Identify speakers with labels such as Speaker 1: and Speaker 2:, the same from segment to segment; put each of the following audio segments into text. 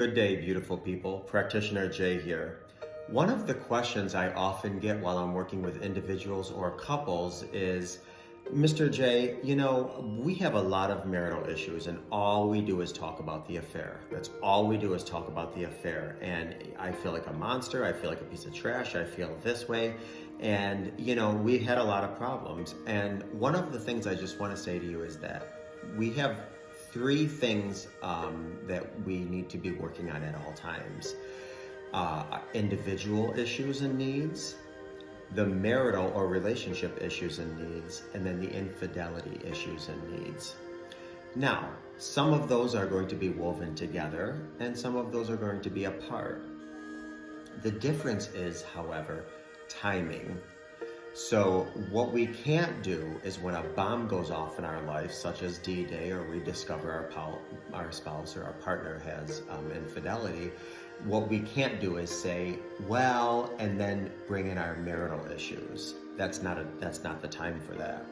Speaker 1: Good day, beautiful people. Practitioner Jay here. One of the questions I often get while I'm working with individuals or couples is, Mr. J, we have a lot of marital issues and all we do is talk about the affair. That's all we do is talk about the affair. And I feel like a monster. I feel like a piece of trash. I feel this way. And, we had a lot of problems. And one of the things I just want to say to you is that we have three things that we need to be working on at all times. Individual issues and needs, the marital or relationship issues and needs, and then the infidelity issues and needs. Now, some of those are going to be woven together and some of those are going to be apart. The difference is, however, timing. So what we can't do is when a bomb goes off in our life, such as D-Day, or we discover our spouse or our partner has infidelity, what we can't do is say, well, and then bring in our marital issues. That's not the time for that.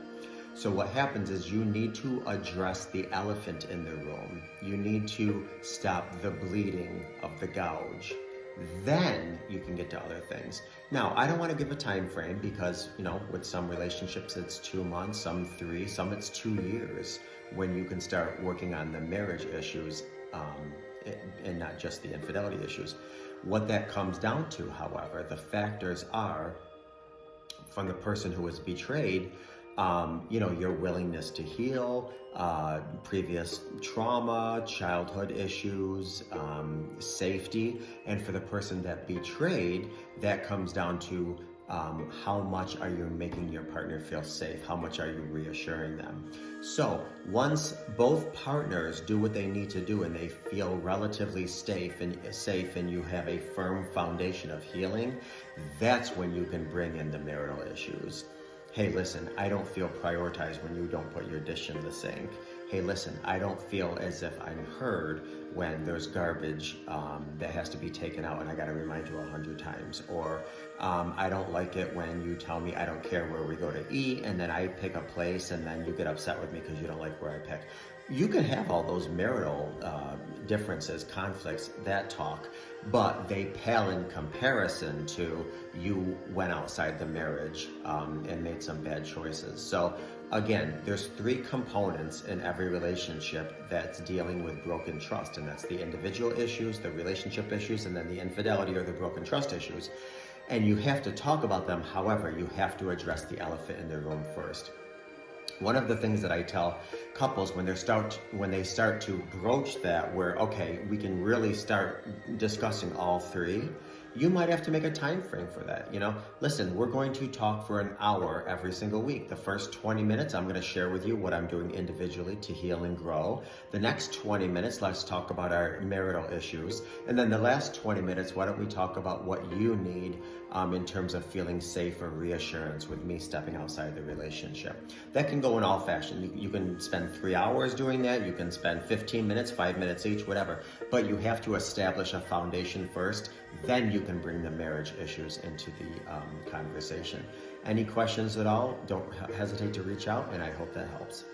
Speaker 1: So what happens is you need to address the elephant in the room. You need to stop the bleeding of the gouge. Then you can get to other things. Now, I don't want to give a time frame because, with some relationships it's 2 months, some 3, some it's 2 years when you can start working on the marriage issues and not just the infidelity issues. What that comes down to, however, the factors are from the person who was betrayed, your willingness to heal, previous trauma, childhood issues, safety. And for the person that betrayed, that comes down to how much are you making your partner feel safe? How much are you reassuring them? So once both partners do what they need to do and they feel relatively safe and you have a firm foundation of healing, that's when you can bring in the marital issues. Hey, listen, I don't feel prioritized when you don't put your dish in the sink. Hey, listen, I don't feel as if I'm heard when there's garbage that has to be taken out and I gotta remind you 100 times. Or I don't like it when you tell me I don't care where we go to eat and then I pick a place and then you get upset with me because you don't like where I pick. You can have all those marital differences, conflicts, that talk, but they pale in comparison to you went outside the marriage and made some bad choices. So again, there's 3 components in every relationship that's dealing with broken trust, and that's the individual issues, the relationship issues, and then the infidelity or the broken trust issues. And you have to talk about them. However, you have to address the elephant in the room first. One of the things that I tell couples when they start to broach that, where okay, we can really start discussing all 3, you might have to make a time frame for that. Listen, we're going to talk for an hour every single week. The first 20 minutes, I'm going to share with you what I'm doing individually to heal and grow. The next 20 minutes, let's talk about our marital issues. And then the last 20 minutes, why don't we talk about what you need in terms of feeling safe or reassurance with me stepping outside the relationship. That can go in all fashion. You can spend 3 hours doing that. You can spend 15 minutes, 5 minutes each, whatever. But you have to establish a foundation first. Then you can bring the marriage issues into the conversation. Any questions at all, don't hesitate to reach out, and I hope that helps.